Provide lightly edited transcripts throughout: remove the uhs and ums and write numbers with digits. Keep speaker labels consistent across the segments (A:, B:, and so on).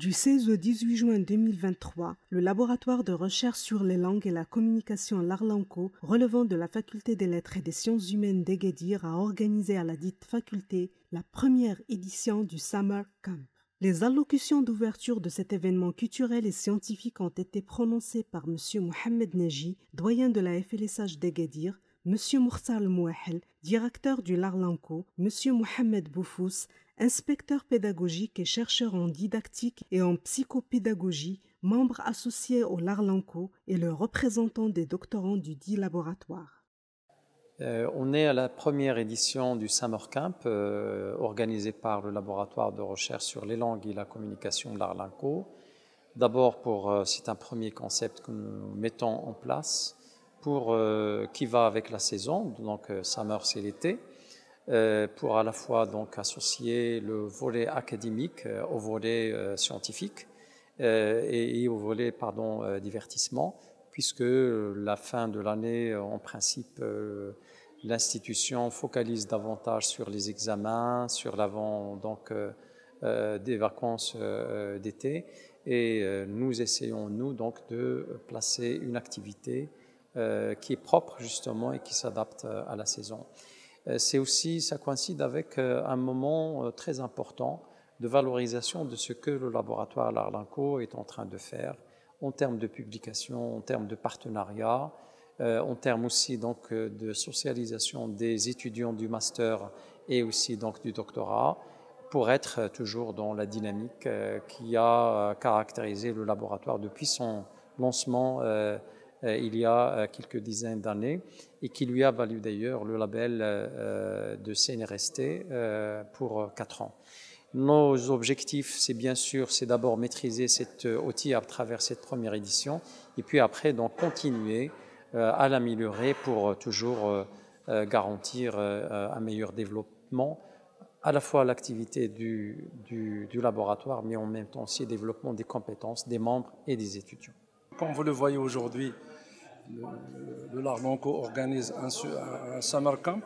A: Du 16 au 18 juin 2023, le laboratoire de recherche sur les langues et la communication Larlanco, relevant de la Faculté des Lettres et des Sciences humaines d'Agadir, a organisé à la dite faculté la première édition du Summer Camp. Les allocutions d'ouverture de cet événement culturel et scientifique ont été prononcées par M. Mohamed Neji, doyen de la FLSH d'Agadir, M. Moursal Mouahel, directeur du Larlanco, M. Mohamed Boufous, inspecteur pédagogique et chercheur en didactique et en psychopédagogie, membre associé au Larlanco et le représentant des doctorants du dit laboratoire.
B: On est à la première édition du Summer Camp organisé par le laboratoire de recherche sur les langues et la communication de Larlanco. D'abord, c'est un premier concept que nous mettons en place qui va avec la saison, donc Summer c'est l'été. Pour à la fois donc associer le volet académique au volet scientifique et au volet divertissement, puisque la fin de l'année, en principe, l'institution focalise davantage sur les examens, sur l'avant des vacances d'été, et nous essayons donc de placer une activité qui est propre justement et qui s'adapte à la saison. Ça coïncide avec un moment très important de valorisation de ce que le laboratoire Larlanco est en train de faire en termes de publication, en termes de partenariat, en termes aussi donc de socialisation des étudiants du master et aussi donc du doctorat, pour être toujours dans la dynamique qui a caractérisé le laboratoire depuis son lancement il y a quelques dizaines d'années et qui lui a valu d'ailleurs le label de CNRST pour 4 ans. Nos objectifs, c'est d'abord maîtriser cet outil à travers cette première édition et puis après donc continuer à l'améliorer pour toujours garantir un meilleur développement, à la fois l'activité du laboratoire, mais en même temps aussi le développement des compétences des membres et des étudiants.
C: Comme vous le voyez aujourd'hui, le Larlanco organise un Summer Camp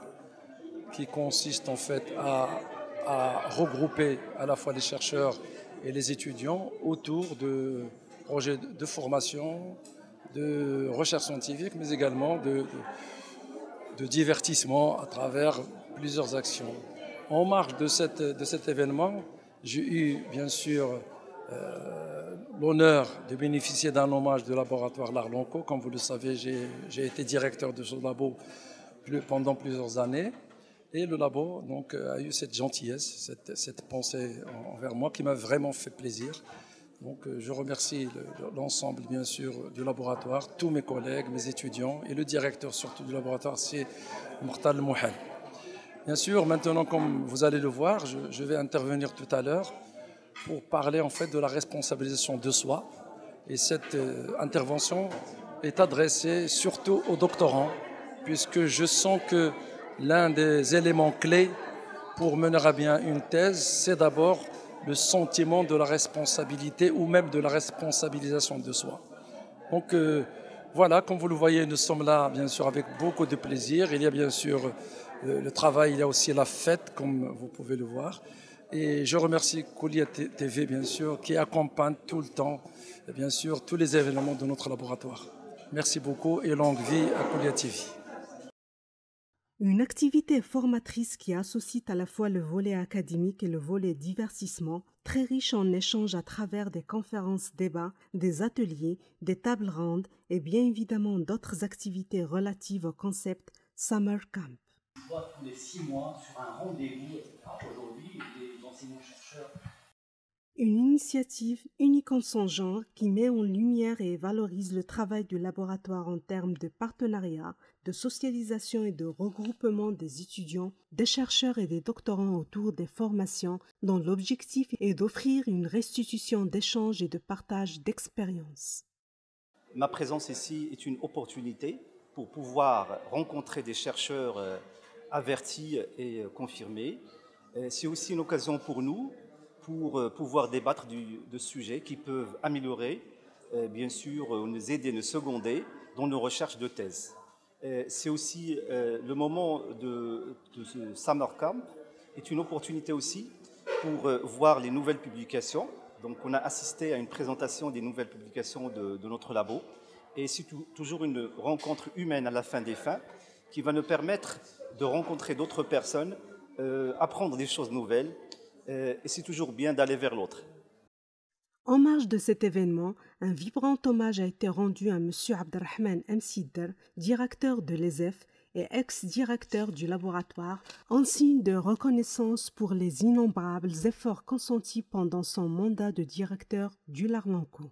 C: qui consiste en fait à regrouper à la fois les chercheurs et les étudiants autour de projets de formation, de recherche scientifique, mais également de divertissement à travers plusieurs actions. En marge de cet événement, j'ai eu bien sûr l'honneur de bénéficier d'un hommage du laboratoire Larlanco. Comme vous le savez, j'ai été directeur de ce labo pendant plusieurs années. Et le labo donc, a eu cette gentillesse, cette pensée envers moi qui m'a vraiment fait plaisir. Donc je remercie l'ensemble bien sûr du laboratoire, tous mes collègues, mes étudiants et le directeur surtout du laboratoire, c'est Moursal Mouahel. Bien sûr, maintenant comme vous allez le voir, je vais intervenir tout à l'heure pour parler en fait de la responsabilisation de soi. Et cette intervention est adressée surtout aux doctorants, puisque je sens que l'un des éléments clés pour mener à bien une thèse, c'est d'abord le sentiment de la responsabilité ou même de la responsabilisation de soi. Donc voilà, comme vous le voyez, nous sommes là bien sûr avec beaucoup de plaisir. Il y a bien sûr le travail, il y a aussi la fête, comme vous pouvez le voir. Et je remercie Koulia TV, bien sûr, qui accompagne tout le temps, bien sûr, tous les événements de notre laboratoire. Merci beaucoup et longue vie à Koulia TV.
A: Une activité formatrice qui associe à la fois le volet académique et le volet divertissement, très riche en échanges à travers des conférences débats, des ateliers, des tables rondes et bien évidemment d'autres activités relatives au concept Summer Camp.
D: Tous les 6 mois sur un rendez-vous, aujourd'hui, les enseignants-chercheurs.
A: Une initiative unique en son genre qui met en lumière et valorise le travail du laboratoire en termes de partenariat, de socialisation et de regroupement des étudiants, des chercheurs et des doctorants autour des formations dont l'objectif est d'offrir une restitution d'échanges et de partage d'expériences.
E: Ma présence ici est une opportunité pour pouvoir rencontrer des chercheurs avertis et confirmés. C'est aussi une occasion pour nous pour pouvoir débattre de sujets qui peuvent améliorer, bien sûr, nous aider, nous seconder dans nos recherches de thèse. C'est aussi le moment de ce Summer Camp est une opportunité aussi pour voir les nouvelles publications Donc on a assisté à une présentation des nouvelles publications de notre labo. Et c'est toujours une rencontre humaine à la fin des fins qui va nous permettre de rencontrer d'autres personnes, apprendre des choses nouvelles. Et c'est toujours bien d'aller vers l'autre.
A: En marge de cet événement, un vibrant hommage a été rendu à M. Abderrahman Msidder, directeur de l'ESEF et ex-directeur du laboratoire, en signe de reconnaissance pour les innombrables efforts consentis pendant son mandat de directeur du Larlanco.